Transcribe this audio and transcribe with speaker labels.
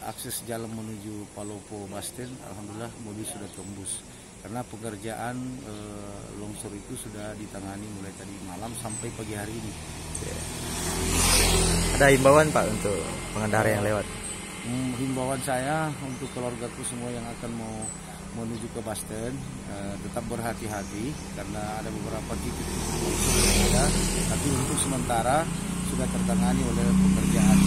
Speaker 1: akses jalan menuju Palopo Basten, alhamdulillah mobil sudah tembus. Karena pekerjaan longsor itu sudah ditangani mulai tadi malam sampai pagi hari ini.
Speaker 2: Ada himbauan Pak untuk pengendara yang lewat?
Speaker 1: Himbauan saya untuk keluargaku semua yang akan mau menuju ke Basten, tetap berhati-hati karena ada beberapa titik longsor yang ada, tapi untuk sementara sudah tertangani oleh pekerjaan.